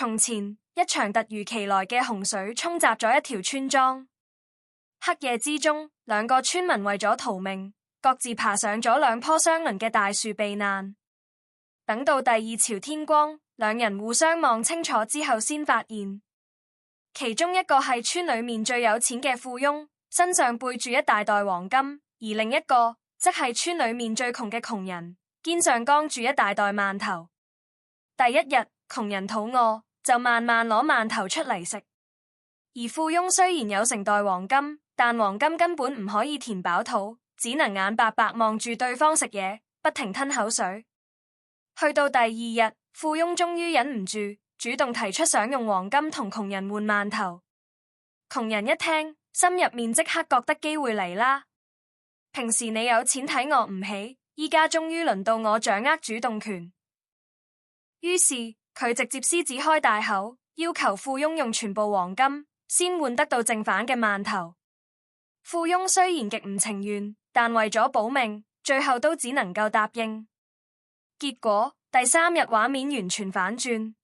從前，一場突如其來嘅洪水沖襲咗一條村莊。黑夜之中，兩個村民為咗逃命，各自爬上咗兩棵相鄰嘅大樹避難。等到第二朝天光，兩人互相望清楚之後，先發現其中一個係村裏面最有錢嘅富翁，身上背住一大袋黃金；而另一個則係村裏面最窮嘅窮人，肩上扛住一大袋饅頭。第一日，窮人肚餓，就慢慢攞饅頭出嚟食；而富翁雖然有成袋黃金，但黃金根本唔可以填飽肚，只能眼白白望住對方食嘢，不停吞口水。去到第二日，富翁終於忍唔住，主動提出想用黃金同窮人換饅頭。窮人一聽，心入面即刻覺得機會嚟啦。平時你有錢睇我唔起，依家終於輪到我掌握主動權。於是佢直接獅子開大口，要求富翁用全部黃金，先換得到正反嘅饅頭。富翁雖然極唔情願，但為咗保命，最後都只能夠答應。結果第三日畫面完全反轉，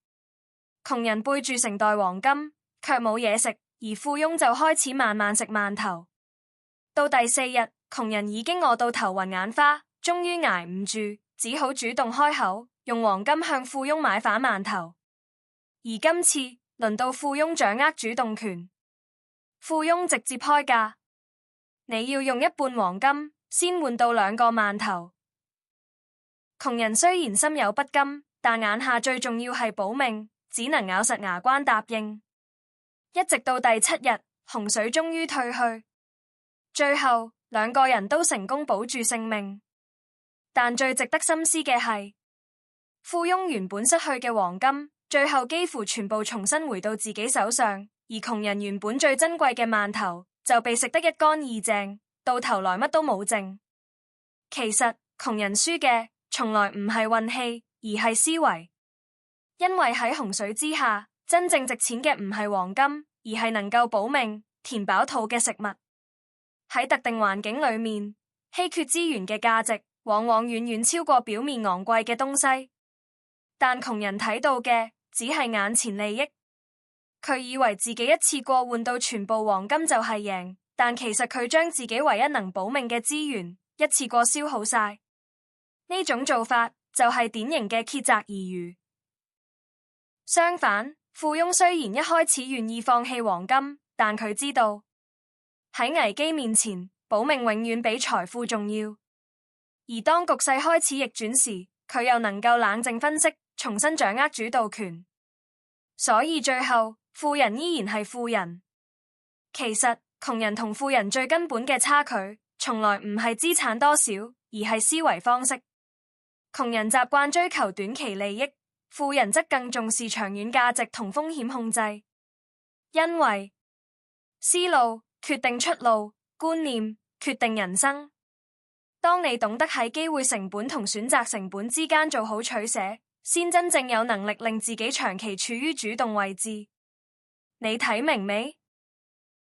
窮人背住成袋黃金，卻冇嘢食，而富翁就開始慢慢食饅頭。到第四日，窮人已經餓到頭暈眼花，終於挨唔住，只好主動開口，用黃金向富翁買反饅頭。而今次輪到富翁掌握主動權，富翁直接開價，你要用一半黃金先換到兩個饅頭。窮人雖然心有不甘，但眼下最重要係保命，只能咬實牙關答應。一直到第七日，洪水終於退去，最後兩個人都成功保住性命。但最值得深思嘅係，富翁原本失去嘅黃金，最後幾乎全部重新回到自己手上，而窮人原本最珍貴嘅饅頭就被食得一乾二淨，到頭來乜都冇剩。其實窮人輸嘅從來唔係運氣，而係思維。因為喺洪水之下，真正值錢嘅唔係黃金，而係能夠保命、填飽肚嘅食物。喺特定環境裏面，稀缺資源嘅價值往往遠遠超過表面昂貴嘅東西。但窮人睇到嘅只係眼前利益，佢以為自己一次過換到全部黃金就係贏，但其實佢將自己唯一能保命嘅資源一次過消耗晒。呢種做法就係典型嘅竭澤而漁。相反，富翁雖然一開始願意放棄黃金，但佢知道喺危機面前，保命永遠比財富重要。而當局勢開始逆轉時，佢又能夠冷靜分析，重新掌握主導權。所以最後，富人依然係富人。其實，窮人同富人最根本嘅差距，從來唔係資產多少，而係思維方式。窮人習慣追求短期利益，富人則更重視長遠價值同風險控制。因為思路決定出路，觀念決定人生。當你懂得喺機會成本同選擇成本之間做好取捨，先真正有能力令自己長期處於主動位置。你睇明未？